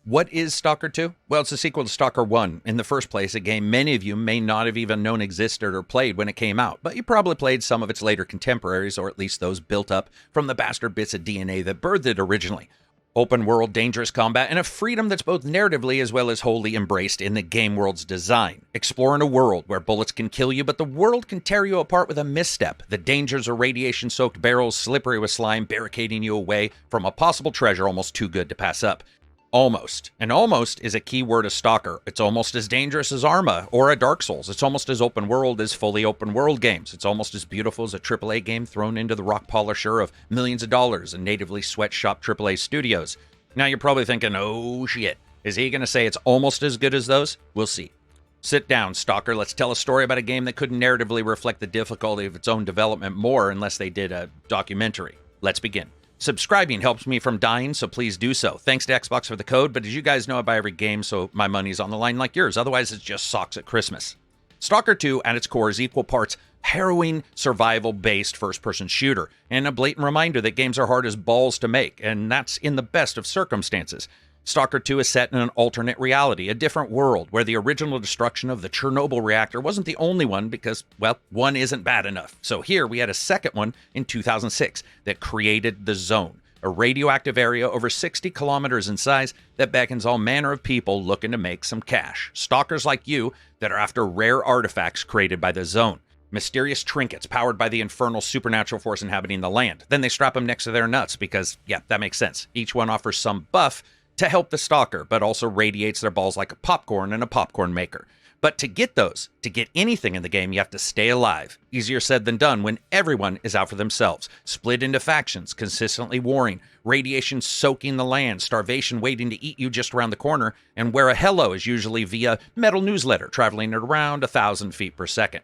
What is Stalker 2? Well, it's a sequel to Stalker 1. In the first place, a game many of you may not have even known existed or played when it came out, but you probably played some of its later contemporaries, or at least those built up from the bastard bits of DNA that birthed it originally. Open world, dangerous combat, and a freedom that's both narratively as well as wholly embraced in the game world's design. Explore in a world where bullets can kill you, but the world can tear you apart with a misstep. The dangers are radiation-soaked barrels, slippery with slime, barricading you away from a possible treasure almost too good to pass up. Almost. And almost is a key word of Stalker. It's almost as dangerous as Arma or a Dark Souls. It's almost as open world as fully open world games. It's almost as beautiful as a AAA game thrown into the rock polisher of millions of dollars in natively sweatshop AAA studios. Now you're probably thinking, oh shit, is he going to say it's almost as good as those? We'll see. Sit down, Stalker. Let's tell a story about a game that couldn't narratively reflect the difficulty of its own development more unless they did a documentary. Let's begin. Subscribing helps me from dying, so please do so. Thanks to Xbox for the code, but as you guys know, I buy every game, so my money's on the line like yours. Otherwise, it's just socks at Christmas. Stalker 2, at its core, is equal parts harrowing, survival-based first-person shooter, and a blatant reminder that games are hard as balls to make, and that's in the best of circumstances. Stalker 2 is set in an alternate reality, a different world, where the original destruction of the Chernobyl reactor wasn't the only one because, well, one isn't bad enough. So here we had a second one in 2006 that created the Zone, a radioactive area over 60 kilometers in size that beckons all manner of people looking to make some cash. Stalkers like you that are after rare artifacts created by the Zone. Mysterious trinkets powered by the infernal supernatural force inhabiting the land. Then they strap them next to their nuts because, yeah, that makes sense. Each one offers some buff to help the stalker, but also radiates their balls like a popcorn in a popcorn maker. But to get those, to get anything in the game, you have to stay alive. Easier said than done when everyone is out for themselves, split into factions, consistently warring, radiation soaking the land, starvation waiting to eat you just around the corner, and where a hello is usually via metal newsletter traveling at around 1,000 feet per second.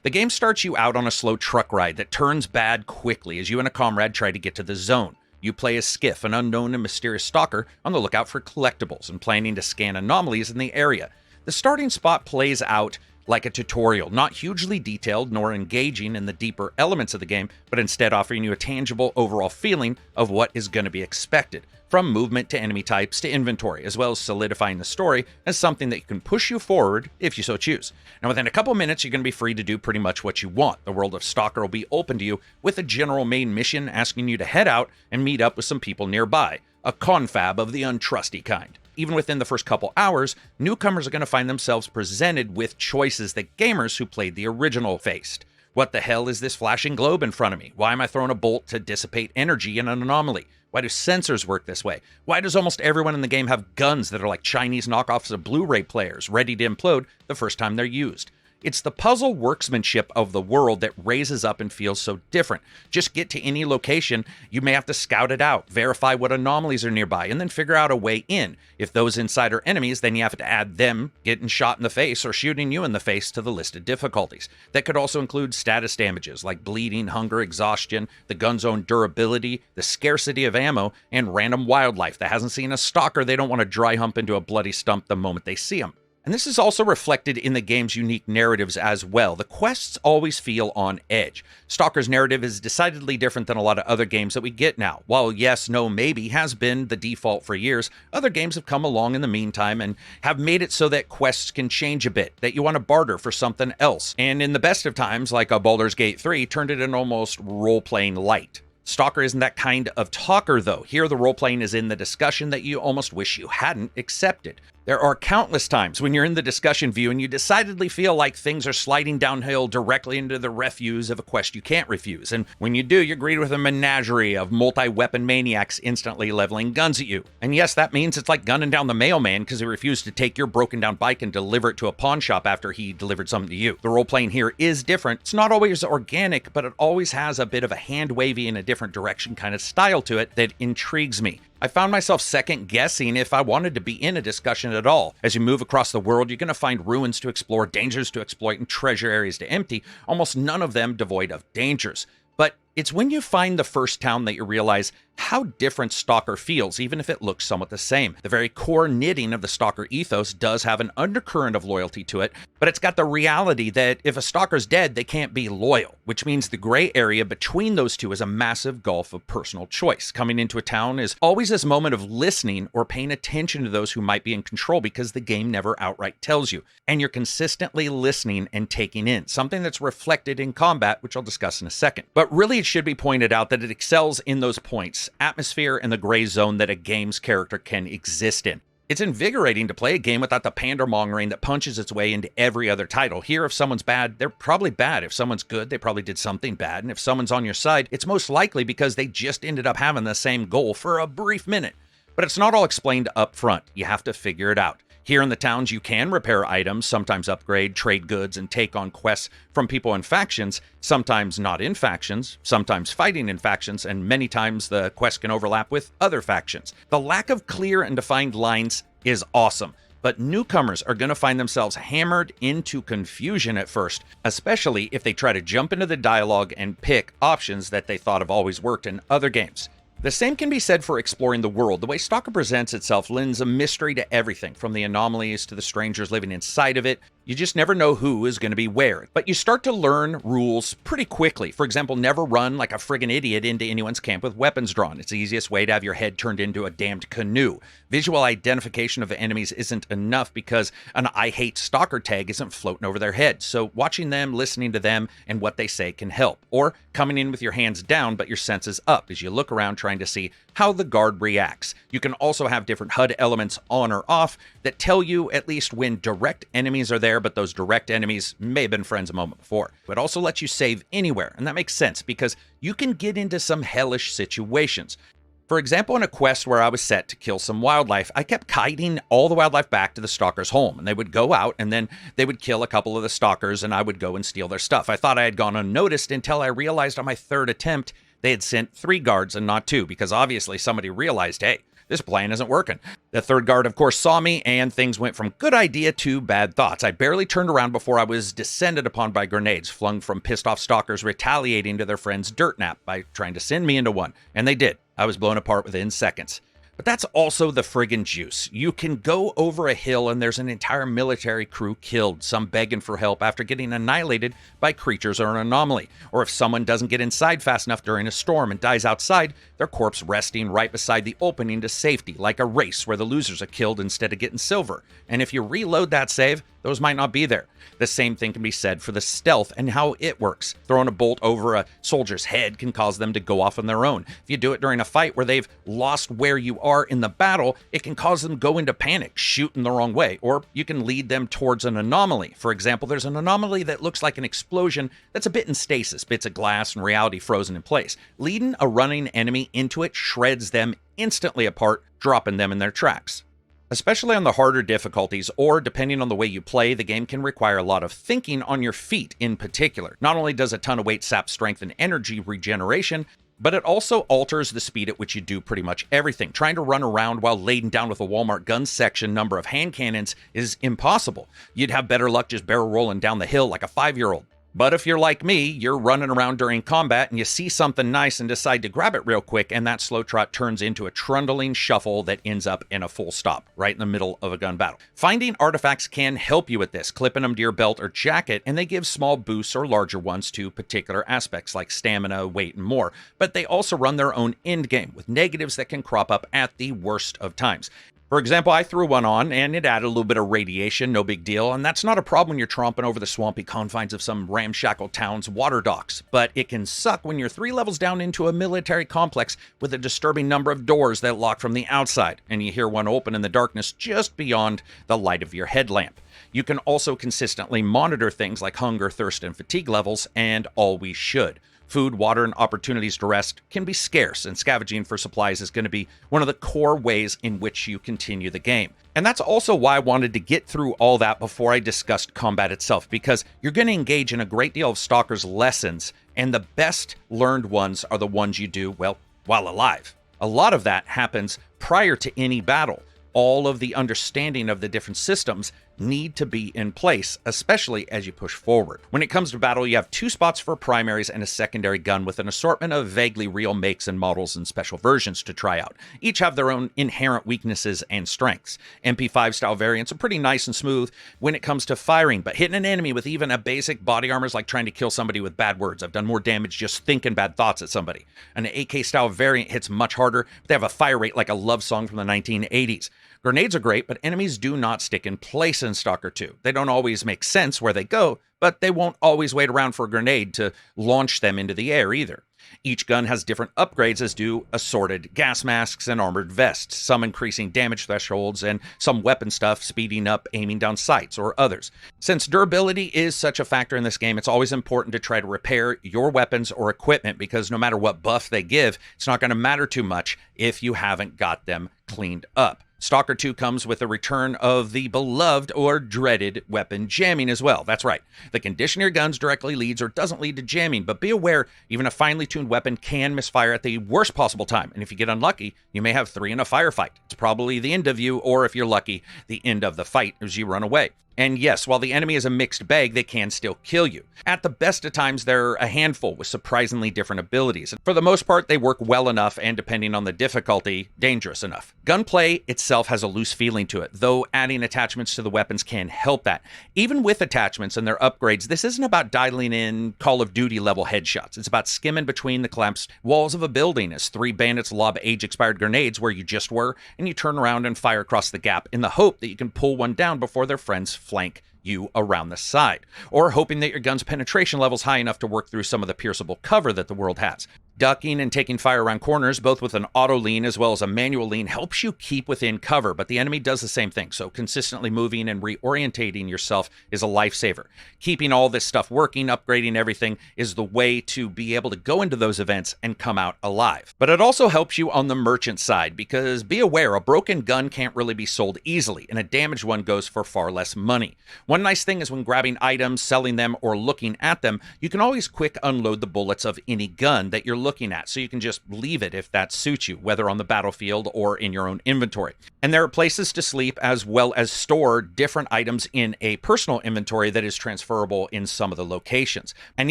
The game starts you out on a slow truck ride that turns bad quickly as you and a comrade try to get to the Zone. You play as Skiff, an unknown and mysterious stalker on the lookout for collectibles and planning to scan anomalies in the area. The starting spot plays out like a tutorial, not hugely detailed nor engaging in the deeper elements of the game, but instead offering you a tangible overall feeling of what is going to be expected, from movement to enemy types to inventory, as well as solidifying the story as something that can push you forward if you so choose. Now, within a couple minutes, you're going to be free to do pretty much what you want. The world of Stalker will be open to you with a general main mission asking you to head out and meet up with some people nearby, a confab of the untrusty kind. Even within the first couple hours, newcomers are going to find themselves presented with choices that gamers who played the original faced. What the hell is this flashing globe in front of me? Why am I throwing a bolt to dissipate energy in an anomaly? Why do sensors work this way? Why does almost everyone in the game have guns that are like Chinese knockoffs of Blu-ray players, ready to implode the first time they're used? It's the puzzle workmanship of the world that raises up and feels so different. Just get to any location, you may have to scout it out, verify what anomalies are nearby, and then figure out a way in. If those inside are enemies, then you have to add them getting shot in the face or shooting you in the face to the listed difficulties. That could also include status damages like bleeding, hunger, exhaustion, the gun's own durability, the scarcity of ammo, and random wildlife that hasn't seen a stalker they don't want to dry hump into a bloody stump the moment they see him. And this is also reflected in the game's unique narratives as well. The quests always feel on edge. Stalker's narrative is decidedly different than a lot of other games that we get now. While yes, no, maybe has been the default for years, other games have come along in the meantime and have made it so that quests can change a bit, that you want to barter for something else. And in the best of times, like a Baldur's Gate 3, turned it in almost role-playing light. Stalker isn't that kind of talker, though. Here, the role-playing is in the discussion that you almost wish you hadn't accepted. There are countless times when you're in the discussion view and you decidedly feel like things are sliding downhill directly into the refuse of a quest you can't refuse. And when you do, you're greeted with a menagerie of multi-weapon maniacs instantly leveling guns at you. And yes, that means it's like gunning down the mailman because he refused to take your broken down bike and deliver it to a pawn shop after he delivered something to you. The role-playing here is different. It's not always organic, but it always has a bit of a hand-wavy in a different direction kind of style to it that intrigues me. I found myself second-guessing if I wanted to be in a discussion at all. As you move across the world, you're going to find ruins to explore, dangers to exploit, and treasure areas to empty, almost none of them devoid of dangers. But It's when you find the first town that you realize how different Stalker feels, even if it looks somewhat the same. The very core knitting of the Stalker ethos does have an undercurrent of loyalty to it, but it's got the reality that if a Stalker's dead, they can't be loyal, which means the gray area between those two is a massive gulf of personal choice. Coming into a town is always this moment of listening or paying attention to those who might be in control because the game never outright tells you, and you're consistently listening and taking in, something that's reflected in combat, which I'll discuss in a second. But really, it should be pointed out that it excels in those points: atmosphere and the gray zone that a game's character can exist in. It's invigorating to play a game without the pandermongering that punches its way into every other title. Here, if someone's bad, they're probably bad. If someone's good, they probably did something bad. And if someone's on your side, it's most likely because they just ended up having the same goal for a brief minute. But it's not all explained up front. You have to figure it out. Here in the towns, you can repair items, sometimes upgrade, trade goods, and take on quests from people in factions, sometimes not in factions, sometimes fighting in factions, and many times the quest can overlap with other factions. The lack of clear and defined lines is awesome, but newcomers are going to find themselves hammered into confusion at first, especially if they try to jump into the dialogue and pick options that they thought have always worked in other games. The same can be said for exploring the world. The way Stalker presents itself lends a mystery to everything, from the anomalies to the strangers living inside of it. You just never know who is going to be where. But you start to learn rules pretty quickly. For example, never run like a friggin' idiot into anyone's camp with weapons drawn. It's the easiest way to have your head turned into a damned canoe. Visual identification of enemies isn't enough because an I hate Stalker tag isn't floating over their head. So watching them, listening to them, and what they say can help. Or coming in with your hands down but your senses up as you look around trying to see how the guard reacts. You can also have different HUD elements on or off that tell you at least when direct enemies are there, but those direct enemies may have been friends a moment before. It also lets you save anywhere, and that makes sense because you can get into some hellish situations. For example, in a quest where I was set to kill some wildlife, I kept kiting all the wildlife back to the stalker's home, and they would go out and then they would kill a couple of the stalkers and I would go and steal their stuff. I thought I had gone unnoticed until I realized on my third attempt they had sent 3 guards and not 2, because obviously somebody realized, hey, this plan isn't working. The third guard, of course, saw me, and things went from good idea to bad thoughts. I barely turned around before I was descended upon by grenades, flung from pissed-off stalkers retaliating to their friend's dirt nap by trying to send me into one. And they did. I was blown apart within seconds. But that's also the friggin' juice. You can go over a hill and there's an entire military crew killed, some begging for help after getting annihilated by creatures or an anomaly. Or if someone doesn't get inside fast enough during a storm and dies outside, their corpse resting right beside the opening to safety, like a race where the losers are killed instead of getting silver. And if you reload that save, those might not be there. The same thing can be said for the stealth and how it works. Throwing a bolt over a soldier's head can cause them to go off on their own. If you do it during a fight where they've lost where you are in the battle, it can cause them to go into panic, shooting the wrong way, or you can lead them towards an anomaly. For example, there's an anomaly that looks like an explosion that's a bit in stasis, bits of glass and reality frozen in place. Leading a running enemy into it shreds them instantly apart, dropping them in their tracks. Especially on the harder difficulties, or depending on the way you play, the game can require a lot of thinking on your feet in particular. Not only does a ton of weight sap strength and energy regeneration, but it also alters the speed at which you do pretty much everything. Trying to run around while laden down with a Walmart gun section number of hand cannons is impossible. You'd have better luck just barrel rolling down the hill like a 5-year-old. But if you're like me, you're running around during combat and you see something nice and decide to grab it real quick, and that slow trot turns into a trundling shuffle that ends up in a full stop, right in the middle of a gun battle. Finding artifacts can help you with this, clipping them to your belt or jacket, and they give small boosts or larger ones to particular aspects like stamina, weight, and more. But they also run their own endgame with negatives that can crop up at the worst of times. For example, I threw one on, and it added a little bit of radiation, no big deal, and that's not a problem when you're tromping over the swampy confines of some ramshackle town's water docks, but it can suck when you're 3 levels down into a military complex with a disturbing number of doors that lock from the outside, and you hear one open in the darkness just beyond the light of your headlamp. You can also consistently monitor things like hunger, thirst, and fatigue levels, and always should. Food, water, and opportunities to rest can be scarce, and scavenging for supplies is going to be one of the core ways in which you continue the game. And that's also why I wanted to get through all that before I discussed combat itself, because you're going to engage in a great deal of Stalker's lessons, and the best learned ones are the ones you do, well, while alive. A lot of that happens prior to any battle. All of the understanding of the different systems need to be in place, especially as you push forward. When it comes to battle, you have 2 spots for primaries and a secondary gun with an assortment of vaguely real makes and models and special versions to try out. Each have their own inherent weaknesses and strengths. MP5 style variants are pretty nice and smooth when it comes to firing, but hitting an enemy with even a basic body armor is like trying to kill somebody with bad words. I've done more damage just thinking bad thoughts at somebody. An AK style variant hits much harder, but they have a fire rate like a love song from the 1980s. Grenades are great, but enemies do not stick in place in Stalker 2. They don't always make sense where they go, but they won't always wait around for a grenade to launch them into the air either. Each gun has different upgrades, as do assorted gas masks and armored vests, some increasing damage thresholds and some weapon stuff speeding up aiming down sights or others. Since durability is such a factor in this game, it's always important to try to repair your weapons or equipment, because no matter what buff they give, it's not going to matter too much if you haven't got them cleaned up. Stalker 2 comes with a return of the beloved or dreaded weapon jamming as well. That's right. The condition your guns directly leads or doesn't lead to jamming, but be aware, even a finely tuned weapon can misfire at the worst possible time, and if you get unlucky, you may have 3 in a firefight. It's probably the end of you, or if you're lucky, the end of the fight as you run away. And yes, while the enemy is a mixed bag, they can still kill you. At the best of times, they're a handful with surprisingly different abilities. And for the most part, they work well enough and, depending on the difficulty, dangerous enough. Gunplay itself has a loose feeling to it, though adding attachments to the weapons can help that. Even with attachments and their upgrades, this isn't about dialing in Call of Duty level headshots. It's about skimming between the collapsed walls of a building as 3 bandits lob age-expired grenades where you just were, and you turn around and fire across the gap in the hope that you can pull one down before their friends flank you around the side, or hoping that your gun's penetration level's high enough to work through some of the pierceable cover that the world has. Ducking and taking fire around corners, both with an auto lean as well as a manual lean, helps you keep within cover, but the enemy does the same thing, so consistently moving and reorientating yourself is a lifesaver. Keeping all this stuff working, upgrading everything, is the way to be able to go into those events and come out alive. But it also helps you on the merchant side, because be aware, a broken gun can't really be sold easily, and a damaged one goes for far less money. One nice thing is when grabbing items, selling them, or looking at them, you can always quick unload the bullets of any gun that you're looking at, so you can just leave it if that suits you, whether on the battlefield or in your own inventory. And there are places to sleep as well as store different items in a personal inventory that is transferable in some of the locations. And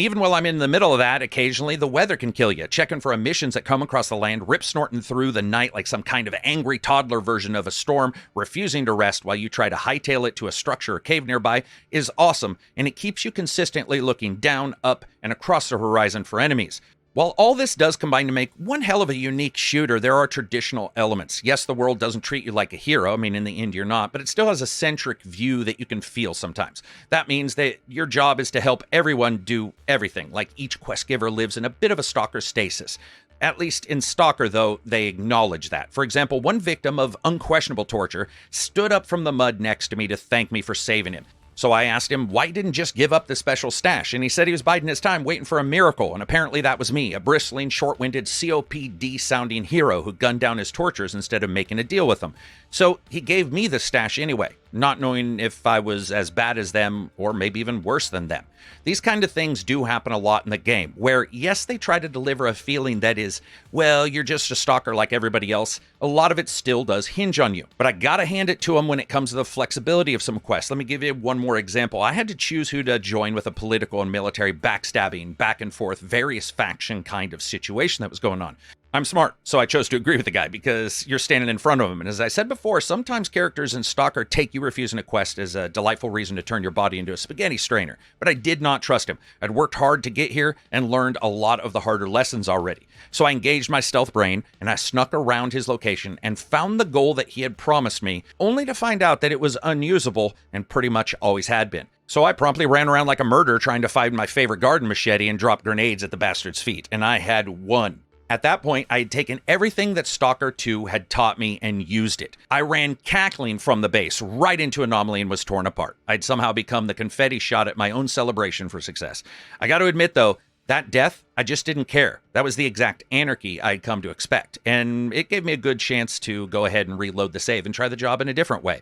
even while I'm in the middle of that, occasionally the weather can kill you. Checking for emissions that come across the land, rip snorting through the night like some kind of angry toddler version of a storm, refusing to rest while you try to hightail it to a structure or cave nearby, is awesome, and it keeps you consistently looking down, up, and across the horizon for enemies. While all this does combine to make one hell of a unique shooter, there are traditional elements. Yes, the world doesn't treat you like a hero. I mean, in the end, you're not, but it still has a centric view that you can feel sometimes. That means that your job is to help everyone do everything, like each quest giver lives in a bit of a stalker stasis. At least in Stalker, though, they acknowledge that. For example, one victim of unquestionable torture stood up from the mud next to me to thank me for saving him. So I asked him why he didn't just give up the special stash, and he said he was biding his time waiting for a miracle, and apparently that was me, a bristling, short-winded, COPD-sounding hero who gunned down his torturers instead of making a deal with them. So he gave me the stash anyway, not knowing if I was as bad as them or maybe even worse than them. These kind of things do happen a lot in the game, where yes, they try to deliver a feeling that is, well, you're just a stalker like everybody else. A lot of it still does hinge on you. But I gotta hand it to them when it comes to the flexibility of some quests. Let me give you one more example. I had to choose who to join with a political and military backstabbing, back and forth, various faction kind of situation that was going on. I'm smart, so I chose to agree with the guy because you're standing in front of him. And as I said before, sometimes characters in Stalker take you refusing a quest as a delightful reason to turn your body into a spaghetti strainer. But I did not trust him. I'd worked hard to get here and learned a lot of the harder lessons already. So I engaged my stealth brain and I snuck around his location and found the goal that he had promised me, only to find out that it was unusable and pretty much always had been. So I promptly ran around like a murderer trying to find my favorite garden machete and drop grenades at the bastard's feet. And I had won. At that point, I had taken everything that Stalker 2 had taught me and used it. I ran cackling from the base right into Anomaly and was torn apart. I'd somehow become the confetti shot at my own celebration for success. I got to admit, though, that death, I just didn't care. That was the exact anarchy I'd come to expect, and it gave me a good chance to go ahead and reload the save and try the job in a different way.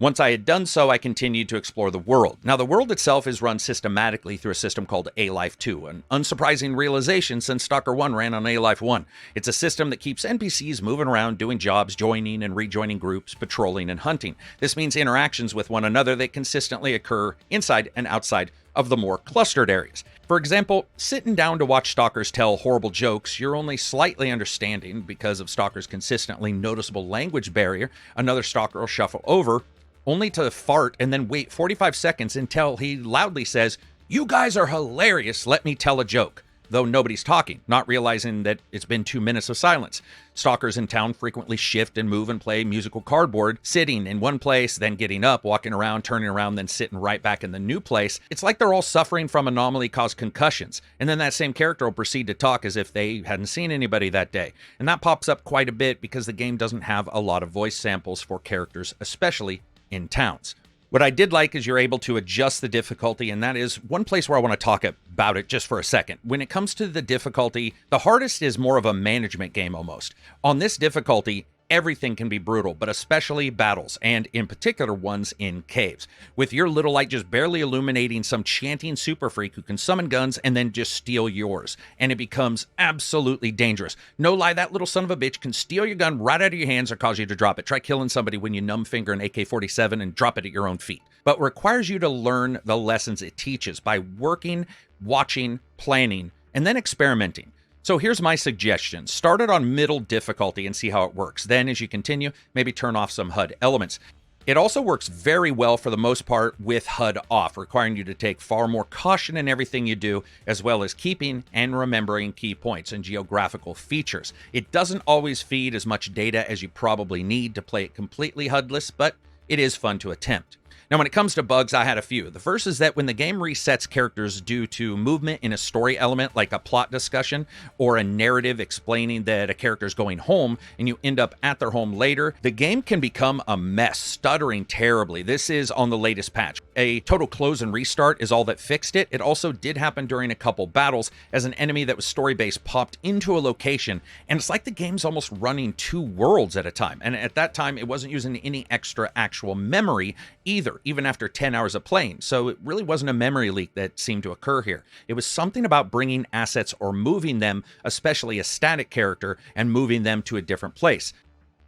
Once I had done so, I continued to explore the world. Now, the world itself is run systematically through a system called A-Life 2, an unsurprising realization since Stalker 1 ran on A-Life 1. It's a system that keeps NPCs moving around, doing jobs, joining and rejoining groups, patrolling and hunting. This means interactions with one another that consistently occur inside and outside of the more clustered areas. For example, sitting down to watch stalkers tell horrible jokes you're only slightly understanding because of stalkers' consistently noticeable language barrier, another stalker will shuffle over, only to fart and then wait 45 seconds until he loudly says, "You guys are hilarious, let me tell a joke," though nobody's talking, not realizing that it's been 2 minutes of silence. Stalkers in town frequently shift and move and play musical cardboard, sitting in one place, then getting up, walking around, turning around, then sitting right back in the new place. It's like they're all suffering from anomaly-caused concussions, and then that same character will proceed to talk as if they hadn't seen anybody that day. And that pops up quite a bit because the game doesn't have a lot of voice samples for characters, especially in towns. What I did like is you're able to adjust the difficulty, and that is one place where I want to talk about it just for a second. When it comes to the difficulty, the hardest is more of a management game almost. On this difficulty, everything can be brutal, but especially battles, and in particular ones in caves. With your little light just barely illuminating some chanting super freak who can summon guns and then just steal yours. And it becomes absolutely dangerous. No lie, that little son of a bitch can steal your gun right out of your hands or cause you to drop it. Try killing somebody when you numb finger an AK-47 and drop it at your own feet. But requires you to learn the lessons it teaches by working, watching, planning, and then experimenting. So here's my suggestion. Start it on middle difficulty and see how it works. Then as you continue, maybe turn off some HUD elements. It also works very well for the most part with HUD off, requiring you to take far more caution in everything you do, as well as keeping and remembering key points and geographical features. It doesn't always feed as much data as you probably need to play it completely HUDless, but it is fun to attempt. Now, when it comes to bugs, I had a few. The first is that when the game resets characters due to movement in a story element, like a plot discussion or a narrative explaining that a character is going home and you end up at their home later, the game can become a mess, stuttering terribly. This is on the latest patch. A total close and restart is all that fixed it. It also did happen during a couple battles as an enemy that was story-based popped into a location, and it's like the game's almost running 2 worlds at a time. And at that time, it wasn't using any extra actual memory either, even after 10 hours of playing. So it really wasn't a memory leak that seemed to occur here. It was something about bringing assets or moving them, especially a static character, and moving them to a different place.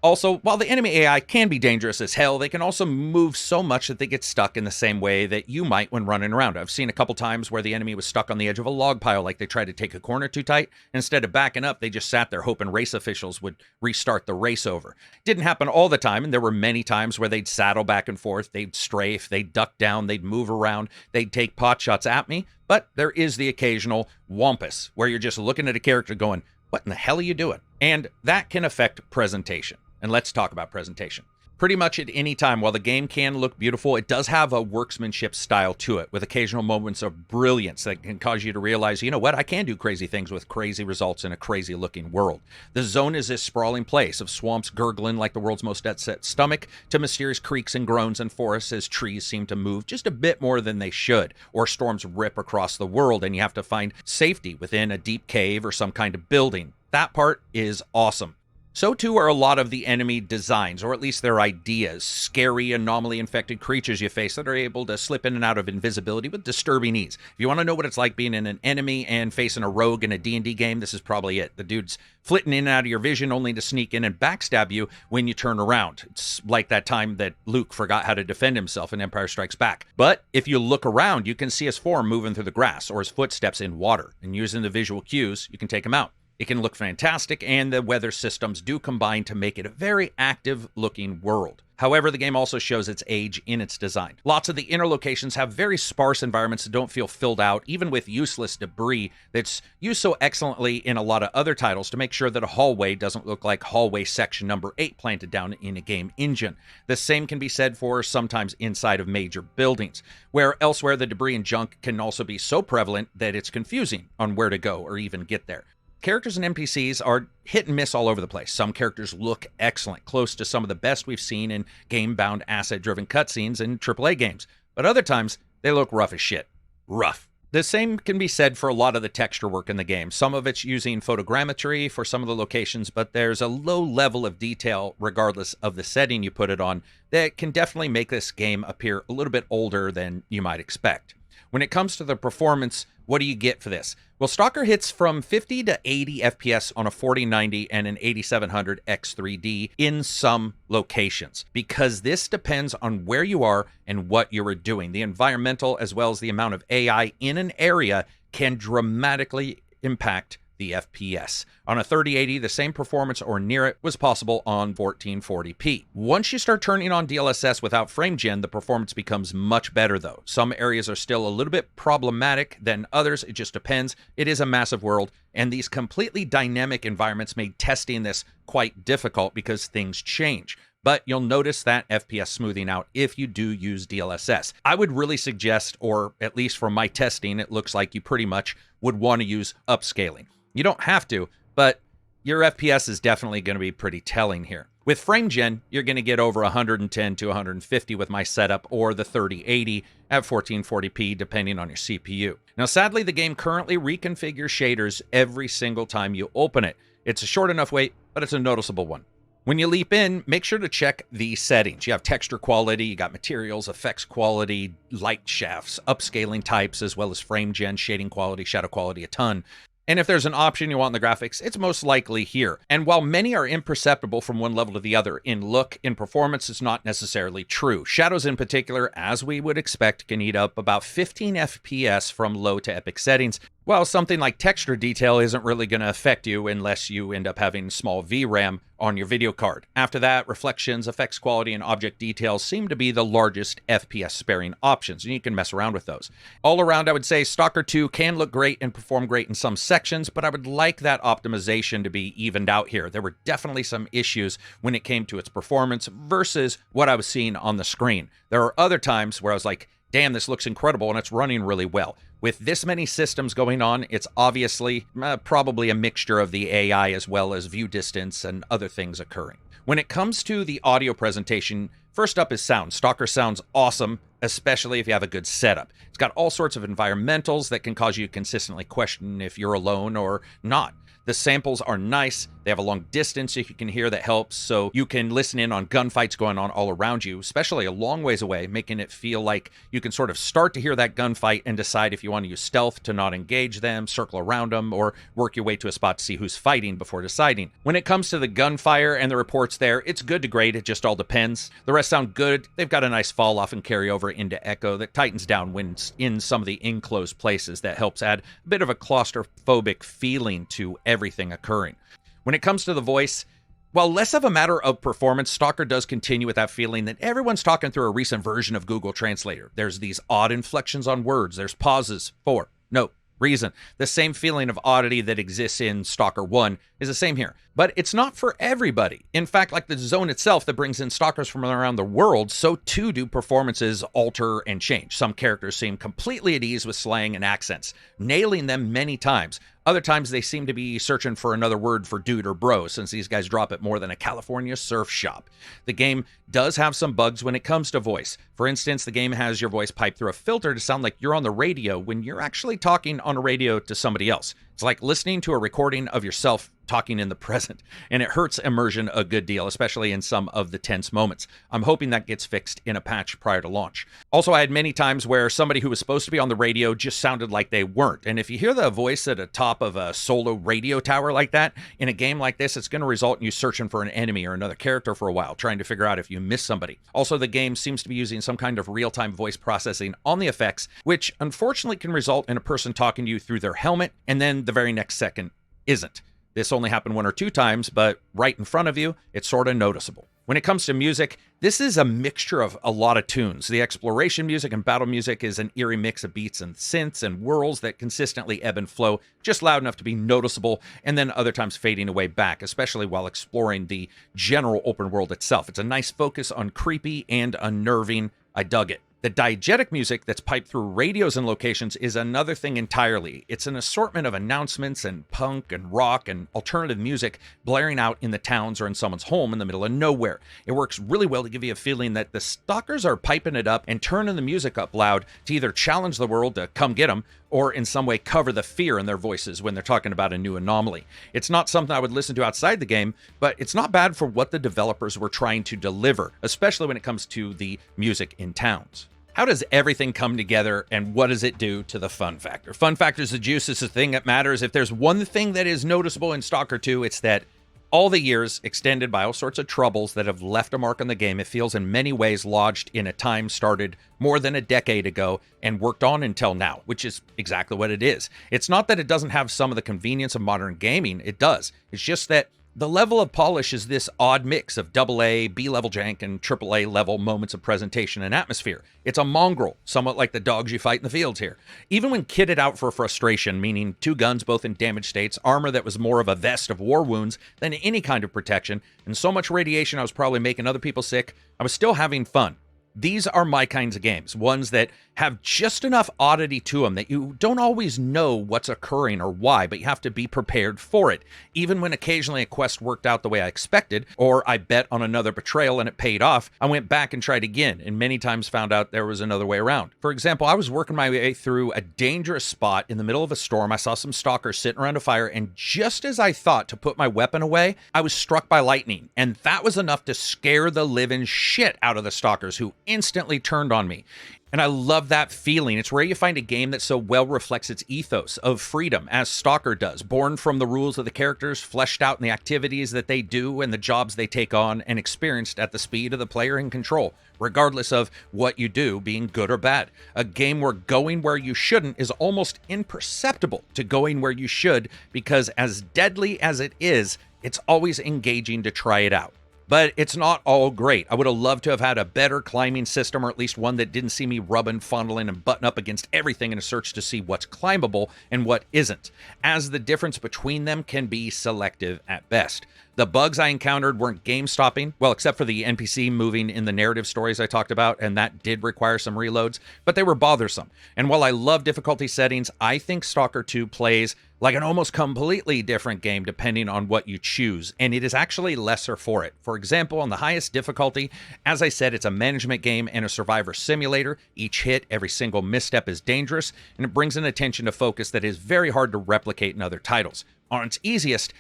Also, while the enemy AI can be dangerous as hell, they can also move so much that they get stuck in the same way that you might when running around. I've seen a couple times where the enemy was stuck on the edge of a log pile like they tried to take a corner too tight. Instead of backing up, they just sat there hoping race officials would restart the race over. Didn't happen all the time, and there were many times where they'd saddle back and forth, they'd strafe, they'd duck down, they'd move around, they'd take pot shots at me. But there is the occasional wampus where you're just looking at a character going, "What in the hell are you doing?" And that can affect presentation. And let's talk about presentation. Pretty much at any time, while the game can look beautiful, it does have a workmanship style to it, with occasional moments of brilliance that can cause you to realize, you know what, I can do crazy things with crazy results in a crazy looking world. The zone is this sprawling place of swamps gurgling like the world's most upset stomach, to mysterious creaks and groans and forests as trees seem to move just a bit more than they should, or storms rip across the world and you have to find safety within a deep cave or some kind of building. That part is awesome. So too are a lot of the enemy designs, or at least their ideas. Scary, anomaly-infected creatures you face that are able to slip in and out of invisibility with disturbing ease. If you want to know what it's like being in an enemy and facing a rogue in a D&D game, this is probably it. The dude's flitting in and out of your vision only to sneak in and backstab you when you turn around. It's like that time that Luke forgot how to defend himself in Empire Strikes Back. But if you look around, you can see his form moving through the grass or his footsteps in water. And using the visual cues, you can take him out. It can look fantastic, and the weather systems do combine to make it a very active-looking world. However, the game also shows its age in its design. Lots of the inner locations have very sparse environments that don't feel filled out, even with useless debris that's used so excellently in a lot of other titles to make sure that a hallway doesn't look like hallway section number 8 planted down in a game engine. The same can be said for sometimes inside of major buildings, where elsewhere the debris and junk can also be so prevalent that it's confusing on where to go or even get there. Characters and NPCs are hit and miss all over the place. Some characters look excellent, close to some of the best we've seen in game-bound, asset-driven cutscenes in AAA games. But other times, they look rough as shit. Rough. The same can be said for a lot of the texture work in the game. Some of it's using photogrammetry for some of the locations, but there's a low level of detail, regardless of the setting you put it on, that can definitely make this game appear a little bit older than you might expect. When it comes to the performance, what do you get for this? Well, Stalker hits from 50 to 80 FPS on a 4090 and an 8700 X3D in some locations, because this depends on where you are and what you are doing. The environmental as well as the amount of AI in an area can dramatically impact the FPS. On a 3080, the same performance or near it was possible on 1440p. Once you start turning on DLSS without frame gen, the performance becomes much better though. Some areas are still a little bit problematic than others. It just depends. It is a massive world, and these completely dynamic environments made testing this quite difficult because things change. But you'll notice that FPS smoothing out if you do use DLSS. I would really suggest, or at least from my testing, it looks like you pretty much would want to use upscaling. You don't have to, but your FPS is definitely going to be pretty telling here. With frame gen, you're going to get over 110 to 150 with my setup, or the 3080 at 1440p, depending on your CPU. Now, sadly, the game currently reconfigures shaders every single time you open it. It's a short enough wait, but it's a noticeable one. When you leap in, make sure to check the settings. You have texture quality, you got materials, effects quality, light shafts, upscaling types, as well as frame gen, shading quality, shadow quality, a ton. And if there's an option you want in the graphics, it's most likely here. And while many are imperceptible from one level to the other in look, in performance, it's not necessarily true. Shadows in particular, as we would expect, can eat up about 15 FPS from low to epic settings, while something like texture detail isn't really going to affect you unless you end up having small VRAM on your video card. After that, reflections, effects quality, and object details seem to be the largest FPS sparing options, and you can mess around with those. All around, I would say Stalker 2 can look great and perform great in some sections, but I would like that optimization to be evened out here. There were definitely some issues when it came to its performance versus what I was seeing on the screen. There are other times where I was like, damn, this looks incredible, and it's running really well. With this many systems going on, it's obviously probably a mixture of the AI as well as view distance and other things occurring. When it comes to the audio presentation, first up is sound. Stalker sounds awesome, especially if you have a good setup. It's got all sorts of environmentals that can cause you to consistently question if you're alone or not. The samples are nice. They have a long distance you can hear that helps, so you can listen in on gunfights going on all around you, especially a long ways away, making it feel like you can sort of start to hear that gunfight and decide if you want to use stealth to not engage them, circle around them, or work your way to a spot to see who's fighting before deciding. When it comes to the gunfire and the reports there, it's good to great. It just all depends. The rest sound good. They've got a nice fall off and carry over into echo that tightens down when in some of the enclosed places. That helps add a bit of a claustrophobic feeling to everything occurring. When it comes to the voice, while less of a matter of performance, Stalker does continue with that feeling that everyone's talking through a recent version of Google Translator. There's these odd inflections on words. There's pauses for no reason. The same feeling of oddity that exists in Stalker 1 is the same here. But it's not for everybody. In fact, like the zone itself that brings in stalkers from around the world, so too do performances alter and change. Some characters seem completely at ease with slang and accents, nailing them many times. Other times they seem to be searching for another word for dude or bro, since these guys drop it more than a California surf shop. The game does have some bugs when it comes to voice. For instance, the game has your voice piped through a filter to sound like you're on the radio when you're actually talking on a radio to somebody else. It's like listening to a recording of yourself talking in the present, and it hurts immersion a good deal, especially in some of the tense moments. I'm hoping that gets fixed in a patch prior to launch. Also, I had many times where somebody who was supposed to be on the radio just sounded like they weren't, and if you hear the voice at the top of a solo radio tower like that, in a game like this, it's going to result in you searching for an enemy or another character for a while, trying to figure out if you missed somebody. Also, the game seems to be using some kind of real-time voice processing on the effects, which unfortunately can result in a person talking to you through their helmet, and then the very next second isn't. This only happened 1 or 2 times, but right in front of you, it's sort of noticeable. When it comes to music, this is a mixture of a lot of tunes. The exploration music and battle music is an eerie mix of beats and synths and whirls that consistently ebb and flow, just loud enough to be noticeable, and then other times fading away back, especially while exploring the general open world itself. It's a nice focus on creepy and unnerving. I dug it. The diegetic music that's piped through radios and locations is another thing entirely. It's an assortment of announcements and punk and rock and alternative music blaring out in the towns or in someone's home in the middle of nowhere. It works really well to give you a feeling that the stalkers are piping it up and turning the music up loud to either challenge the world to come get them or in some way cover the fear in their voices when they're talking about a new anomaly. It's not something I would listen to outside the game, but it's not bad for what the developers were trying to deliver, especially when it comes to the music in towns. How does everything come together, and what does it do to the fun factor? Fun factor is the juice. It's the thing that matters. If there's one thing that is noticeable in Stalker 2, it's that all the years extended by all sorts of troubles that have left a mark on the game, it feels in many ways lodged in a time started more than a decade ago and worked on until now, which is exactly what it is. It's not that it doesn't have some of the convenience of modern gaming. It does. It's just that the level of polish is this odd mix of AA, B-level jank, and AAA level moments of presentation and atmosphere. It's a mongrel, somewhat like the dogs you fight in the fields here. Even when kitted out for frustration, meaning 2 guns both in damaged states, armor that was more of a vest of war wounds than any kind of protection, and so much radiation I was probably making other people sick, I was still having fun. These are my kinds of games, ones that have just enough oddity to them that you don't always know what's occurring or why, but you have to be prepared for it. Even when occasionally a quest worked out the way I expected, or I bet on another betrayal and it paid off, I went back and tried again, and many times found out there was another way around. For example, I was working my way through a dangerous spot in the middle of a storm. I saw some stalkers sitting around a fire, and just as I thought to put my weapon away, I was struck by lightning, and that was enough to scare the living shit out of the stalkers, who instantly turned on me. And I love that feeling. It's rare you find a game that so well reflects its ethos of freedom, as Stalker does, born from the rules of the characters, fleshed out in the activities that they do and the jobs they take on, and experienced at the speed of the player in control, regardless of what you do, being good or bad. A game where going where you shouldn't is almost imperceptible to going where you should, because as deadly as it is, it's always engaging to try it out. But it's not all great. I would have loved to have had a better climbing system, or at least one that didn't see me rubbing, fondling, and butting up against everything in a search to see what's climbable and what isn't, as the difference between them can be selective at best. The bugs I encountered weren't game-stopping, well, except for the NPC moving in the narrative stories I talked about, and that did require some reloads, but they were bothersome. And while I love difficulty settings, I think Stalker 2 plays like an almost completely different game depending on what you choose, and it is actually lesser for it. For example, on the highest difficulty, as I said, it's a management game and a survivor simulator. Each hit, every single misstep is dangerous, and it brings an attention to focus that is very hard to replicate in other titles. On its easiest,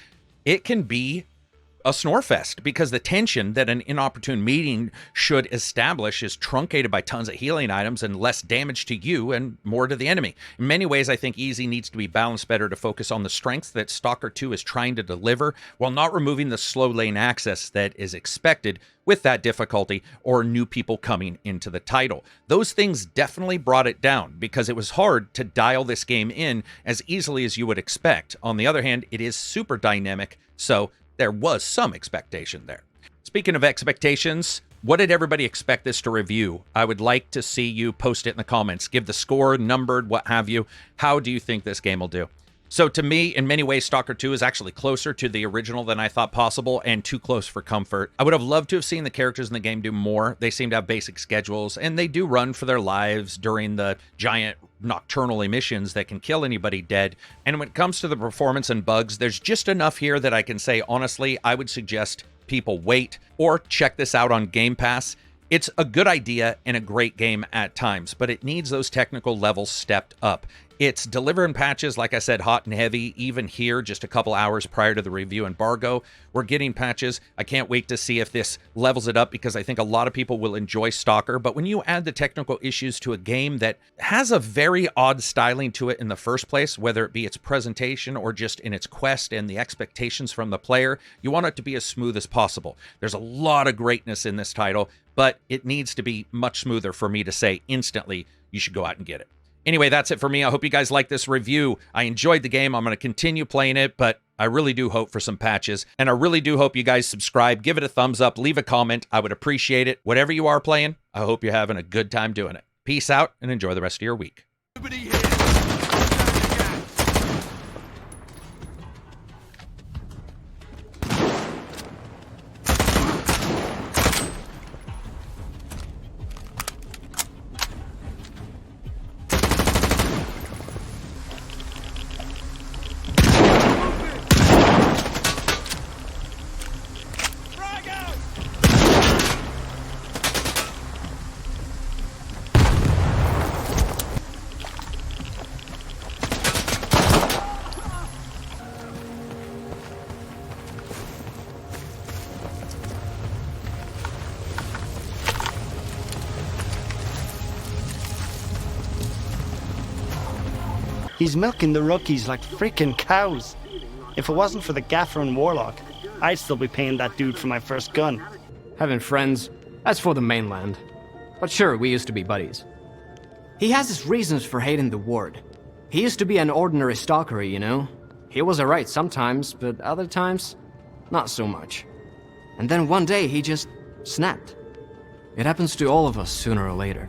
it can be a snore fest, because the tension that an inopportune meeting should establish is truncated by tons of healing items and less damage to you and more to the enemy. In many ways, I think easy needs to be balanced better to focus on the strengths that Stalker 2 is trying to deliver, while not removing the slow lane access that is expected with that difficulty or new people coming into the title. Those things definitely brought it down, because it was hard to dial this game in as easily as you would expect. On the other hand, it is super dynamic, so there was some expectation there. Speaking of expectations, what did everybody expect this to review? I would like to see you post it in the comments. Give the score, numbered, what have you. How do you think this game will do? So to me, in many ways, Stalker 2 is actually closer to the original than I thought possible, and too close for comfort. I would have loved to have seen the characters in the game do more. They seem to have basic schedules, and they do run for their lives during the giant nocturnal emissions that can kill anybody dead. And when it comes to the performance and bugs, there's just enough here that I can say, honestly, I would suggest people wait or check this out on Game Pass. It's a good idea and a great game at times, but it needs those technical levels stepped up. It's delivering patches, like I said, hot and heavy. Even here, just a couple hours prior to the review embargo, we're getting patches. I can't wait to see if this levels it up, because I think a lot of people will enjoy Stalker. But when you add the technical issues to a game that has a very odd styling to it in the first place, whether it be its presentation or just in its quest and the expectations from the player, you want it to be as smooth as possible. There's a lot of greatness in this title, but it needs to be much smoother for me to say instantly you should go out and get it. Anyway, that's it for me. I hope you guys like this review. I enjoyed the game. I'm going to continue playing it, but I really do hope for some patches, and I really do hope you guys subscribe, give it a thumbs up, leave a comment. I would appreciate it. Whatever you are playing, I hope you're having a good time doing it. Peace out, and enjoy the rest of your week. He's milking the rookies like freaking cows. If it wasn't for the gaffer and warlock, I'd still be paying that dude for my first gun. Having friends, that's for the mainland. But sure, we used to be buddies. He has his reasons for hating the ward. He used to be an ordinary stalker, you know? He was alright sometimes, but other times, not so much. And then one day he just snapped. It happens to all of us sooner or later.